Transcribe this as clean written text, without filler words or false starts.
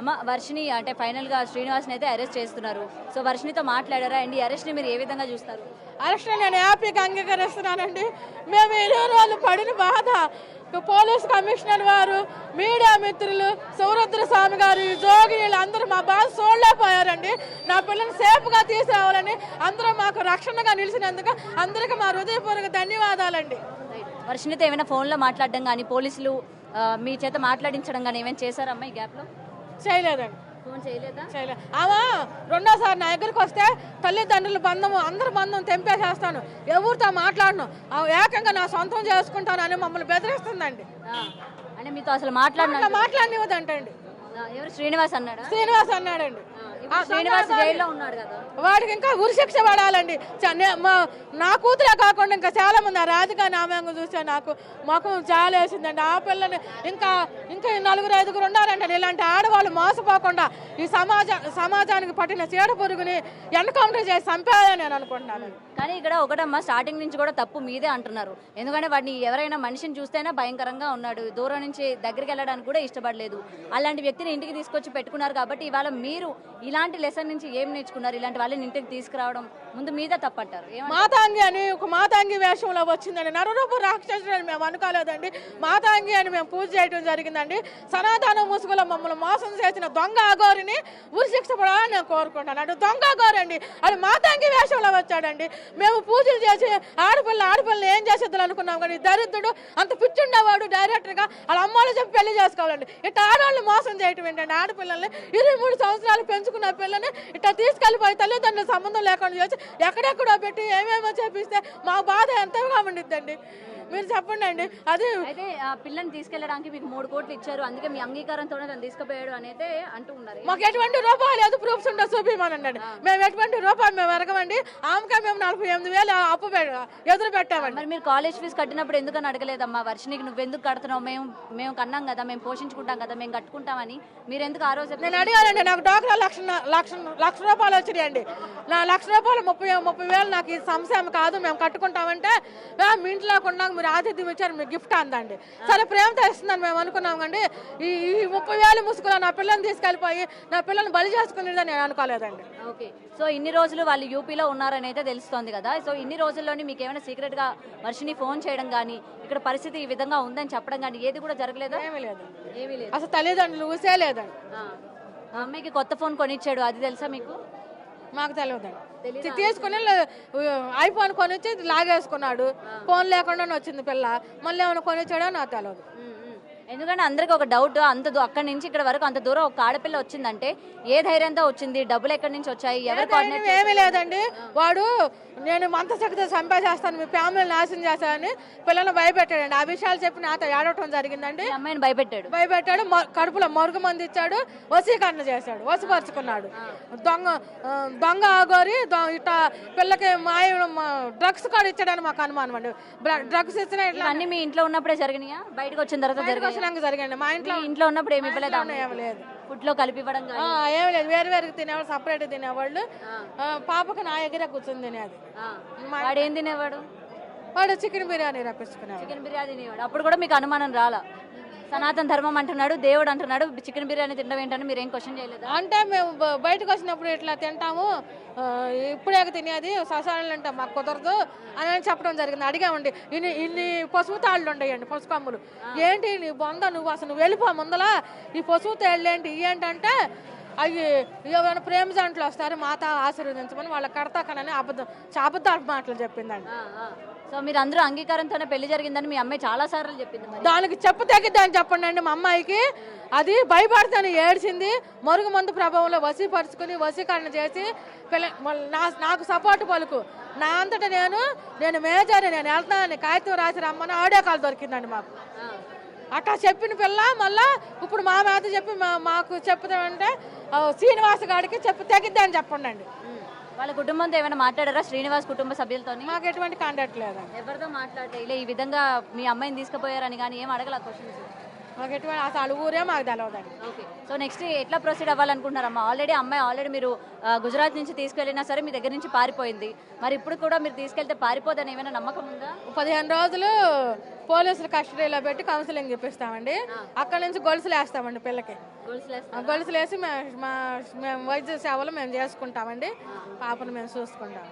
అమ్మ వర్షిని అంటే ఫైనల్గా శ్రీనివాస్ని అయితే అరెస్ట్ చేస్తున్నారు. సో వర్షినితో మాట్లాడారా అండ్ ఈ అరెస్ట్ని మీరు ఏ విధంగా చూస్తారు? అరెస్ట్ నేను హ్యాపీగా అంగీకరిస్తున్నానండి. మేము ఇన్ని రోజులు పడిన బాధ పోలీస్ కమిషనర్ వారు, మీడియా మిత్రులు, సౌరుద్ర స్వామి గారు, జోగి అందరూ మా బాధ చూడలేకపోయారండి. నా పిల్లల్ని సేఫ్గా తీసుకురావాలని అందరూ మాకు రక్షణగా నిలిచినందుకు అందరికీ మా హృదయపూర్వక ధన్యవాదాలండి. వర్షినితో ఏమైనా ఫోన్లో మాట్లాడడం కానీ పోలీసులు మీ చేత మాట్లాడించడం కానీ ఏమైనా చేశారమ్మా ఈ గ్యాప్లో? చేయలేదండి. ఫోన్ చేయలేదా? చేయలేదు. ఆమె రెండోసారి నా దగ్గరికి వస్తే తల్లిదండ్రుల బంధము అందరి బంధం తెంపేసేస్తాను, ఎవరితో మాట్లాడను, ఏకంగా నా సొంతం చేసుకుంటాను అని మమ్మల్ని బెదిరిస్తుందండి. అంటే మీతో అసలు మాట్లాడనివ్వదంటండి. ఎవరు శ్రీనివాస్ అన్నాడా? శ్రీనివాస్ అన్నాడండి. శ్రీనివాస్ జైల్లో ఉన్నాడు కదా, వాడికి ఇంకా ఉరిశిక్ష పడాలండి. నా కూతురే కాకుండా ఇంకా చాలా మంది, ఆ రాధిక నామంగా చూస్తే నాకు మాకు చాలా వేసిందండి. ఆ పిల్లని ఇంకా ఇంకా 4-5 ఉన్నారండి. ఇలాంటి ఆడవాళ్ళు మోసపోకుండా ఈ సమాజానికి పట్టిన చీడ పురుగుని ఎన్కౌంటర్ చేసి చంపాలని నేను అనుకుంటున్నాను. కానీ ఇక్కడ ఒకటమ్మా, స్టార్టింగ్ నుంచి కూడా తప్పు మీదే అంటున్నారు. ఎందుకంటే వాడిని ఎవరైనా మనిషిని చూస్తేనే భయంకరంగా ఉన్నాడు, దూరం నుంచి దగ్గరికి వెళ్ళడానికి కూడా ఇష్టపడలేదు. అలాంటి వ్యక్తిని ఇంటికి తీసుకొచ్చి పెట్టుకున్నారు కాబట్టి ఇవాళ మీరు ఇలాంటి లెసన్ నుంచి ఏం నేర్చుకున్నారు? ఇలాంటి వాళ్ళని ఇంటికి తీసుకురావడం ముందు మీద తప్పంటారు. మాతాంగి అని ఒక మాతాంగి వేషంలో వచ్చిందండి. నరరూప రాక్షసుడు అని మేము అనుకోలేదండి. మాతాంగి అని మేము పూజ చేయడం జరిగిందండి. సనాతన ముసుగులో మమ్మల్ని మోసం చేసిన దొంగ అఘోరిని ఉరిశిక్ష పడాలని నేను కోరుకుంటాను. అంటే దొంగ అఘోరండి, అది మాతాంగి వేషంలో వచ్చాడండి. మేము పూజలు చేసి ఆడపిల్లని ఏం చేసేద్దాం అనుకున్నాం, కానీ దరిద్రుడు అంత పిచ్చుండేవాడు డైరెక్టర్గా వాళ్ళ అమ్మాయిలు చెప్పి పెళ్లి చేసుకోవాలండి. ఇట్లా ఆడవాళ్ళు మోసం చేయటం ఏంటండి? ఆడపిల్లల్ని 23 సంవత్సరాలు పెంచుకున్న పిల్లని ఇట్లా తీసుకెళ్ళిపోయి తల్లిదండ్రుల సంబంధం లేకుండా చేసి ఎక్కడెక్కడో పెట్టి ఏమేమో చేపిస్తే మా బాధ ఎంతగా ఉండిద్దండి. మీరు చెప్పండి అండి. అది అయితే ఆ పిల్లని తీసుకెళ్ళడానికి మీకు 3 కోట్లు ఇచ్చారు, అందుకే మీ అంగీకారంతోనే తను తీసుకుపోయాడు అనేది అంటూ ఉన్నారు. మాకు ఎటువంటి రూపాయలు లేదు, ప్రూఫ్స్ ఉండే చూపిమనండి. మేము ఎటువంటి రూపాయలు మేము ఎరగమండి. ఆమెకే మేము 48,000 అప్పు ఎదురు పెట్టామండి. మరి మీరు కాలేజ్ ఫీజు కట్టినప్పుడు ఎందుకని అడగలేదమ్మా? వర్షినికి నువ్వెందుకు కడుతున్నావు, మేము కన్నాం కదా, మేము పోషించుకుంటాం కదా, మేము కట్టుకుంటామని మీరు ఎందుకు ఆ రోజు? నేను అడిగానండి. నాకు డాక్టర్ లక్ష రూపాయలు వచ్చినాయండి. నా ₹1,00,000 30,000 నాకు ఈ సంశయం కాదు, మేము కట్టుకుంటామంటే మీ ఇంట్లో కొన్నాక మీరు ఆతిథ్యం ఇచ్చారు, మీకు గిఫ్ట్ అందండి. సరే ప్రేమతో ఇస్తుందని మేము అనుకున్నాం కండి. ఈ 30,000 ముసుగులో నా పిల్లల్ని తీసుకెళ్ళిపోయి నా పిల్లల్ని బలి చేసుకునేదని నేను అనుకోలేదండి. ఓకే, సో ఇన్ని రోజులు వాళ్ళు యూపీలో ఉన్నారని అయితే తెలుస్తోంది కదా. సో ఇన్ని రోజుల్లోని మీకు ఏమైనా సీక్రెట్గా వర్షిని ఫోన్ చేయడం కానీ, ఇక్కడ పరిస్థితి ఈ విధంగా ఉందని చెప్పడం కానీ ఏది కూడా జరగలేదా? ఏమీ లేదు. ఏమీ లేదు. అసలు తల్లిదండ్రులు ఊసే లేదండి. అమ్మాయికి కొత్త ఫోన్ కొనిచ్చాడు, అది తెలుసా మీకు? మాకు తెలియదండి. తీసుకుని ఐఫోన్ కొనిచ్చి లాగేసుకున్నాడు. ఫోన్ లేకుండా వచ్చింది పిల్ల, మళ్ళీ ఏమైనా కొనిచ్చాడో నాకు తెలియదు. ఎందుకంటే అందరికి ఒక డౌట్, అక్కడి నుంచి ఇక్కడ వరకు అంత దూరం ఒక ఆడపిల్ల వచ్చిందంటే ఏ ధైర్యంతో వచ్చింది, డబ్బులు ఎక్కడి నుంచి వచ్చాయి, ఎవరు? ఏమీ లేదండి. వాడు నేను మంత శక్తి చంపేసేస్తాను, మీ ఫ్యామిలీ నాశనం చేస్తానని పిల్లలు భయపెట్టాడండి. ఆ విషయాలు చెప్పి నాతో ఏడవటం జరిగిందండి. అమ్మాయిని భయపెట్టాడు, కడుపులో మరుగు మంది ఇచ్చాడు, వశీకరణ చేశాడు, వశపరుచుకున్నాడు. దొంగ ఆగోరి ఇట్లా పిల్లకి డ్రగ్స్ కూడా ఇచ్చాడని మాకు అనుమానం అండి. డ్రగ్స్ ఇచ్చిన అన్ని మీ ఇంట్లో ఉన్నప్పుడే జరిగినాయా? బయటకు వచ్చిన తర్వాత జరిగండి. మా ఇంట్లో ఉన్నప్పుడు ఏమి ఇవ్వలేదు? ఏమి లేదు. ఫుడ్ లో కలిపి ఇవ్వడం ఏమి లేదు. వేరు తినేవాళ్ళు, సపరేట్ తినేవాళ్ళు. పాపకు నా ఎగిరే కూర్చొని తినేది. వాడు ఏం తినేవాడు? వాడు చికెన్ బిర్యానీ రప్పించుకున్నాడు. చికెన్ బిర్యానీ తినేవాడు. అప్పుడు కూడా మీకు అనుమానం రాలా? సనాతన ధర్మం అంటున్నాడు, దేవుడు అంటున్నాడు, చికెన్ బిర్యానీ తినడం ఏంటని మీరు ఏం క్వశ్చన్ చేయలేదు? అంటే మేము బయటకు వచ్చినప్పుడు ఇట్లా తింటాము, ఇప్పుడే తినేది, ససాలు అంటే మాకు కుదరదు అని చెప్పడం జరిగింది. అడిగామండి. ఇన్ని పసుపు తాళ్ళు ఉండేయండి, పసుపు కమ్ములు. ఏంటి నీ బొంద, నువ్వు అసలు నువ్వు వెళ్ళిపో ముందలా, ఈ పసుపు తాళ్ళు ఏంటి ఏంటంటే అవి ఏమైనా ప్రేమ జంటలు వస్తారు, మాత ఆశీర్వదించమని వాళ్ళ కడతాకనని అబద్ధాలు మాటలు చెప్పిందండి. సో మీరు అందరూ అంగీకారంతోనే పెళ్లి జరిగిందని మీ అమ్మాయి చాలా సార్లు చెప్పింది. దానికి చెప్పు తగ్గిద్దని చెప్పండి అండి. మా అమ్మాయికి అది భయపడితేనే ఏడ్చింది. మరుగు మందు ప్రభావంలో వశీపరుచుకుని వశీకరణ చేసి నాకు సపోర్ట్ పలుకు, నా అంతటా నేను మేజర్, నేను వెళ్తానని కాగితం రాసి రమ్మని ఆడియో కాల్ దొరికిందండి మాకు. అట్లా చెప్పిన పిల్ల మళ్ళా ఇప్పుడు మా మీద చెప్పి మాకు చెప్తామంటే శ్రీనివాస్ గారికి చెప్పు తగ్గిద్ది అని చెప్పండి అండి. వాళ్ళ కుటుంబంతో ఏమైనా మాట్లాడారా? శ్రీనివాస్ కుటుంబ సభ్యులతో మాకు ఎటువంటి కాంటాక్ట్ లేదండి. ఎవరితో మాట్లాడలే? ఈ విధంగా మీ అమ్మాయిని తీసుకుపోయారని కానీ ఏం అడగల క్వశ్చన్స్? మాకు ఎటువంటి అసలు ఊరే మాకు తెలియదండి. ఓకే. సో నెక్స్ట్ ఎట్లా ప్రొసీడ్ అవ్వాలనుకుంటున్నారమ్మా? అమ్మాయి ఆల్రెడీ మీరు గుజరాత్ నుంచి తీసుకెళ్ళినా సరే మీ దగ్గర నుంచి పారిపోయింది. మరి ఇప్పుడు కూడా మీరు తీసుకెళ్తే పారిపోదని ఏమైనా నమ్మకం ఉందా? 15 రోజులు పోలీసులు కస్టడీలో పెట్టి కౌన్సిలింగ్ ఇప్పిస్తామండి. అక్కడ నుంచి గొలుసులు వేస్తామండి పిల్లకి. గొలుసులు వేసి మేము వైద్య సేవలు మేము చేసుకుంటామండి. పాపను మేము చూసుకుంటాం.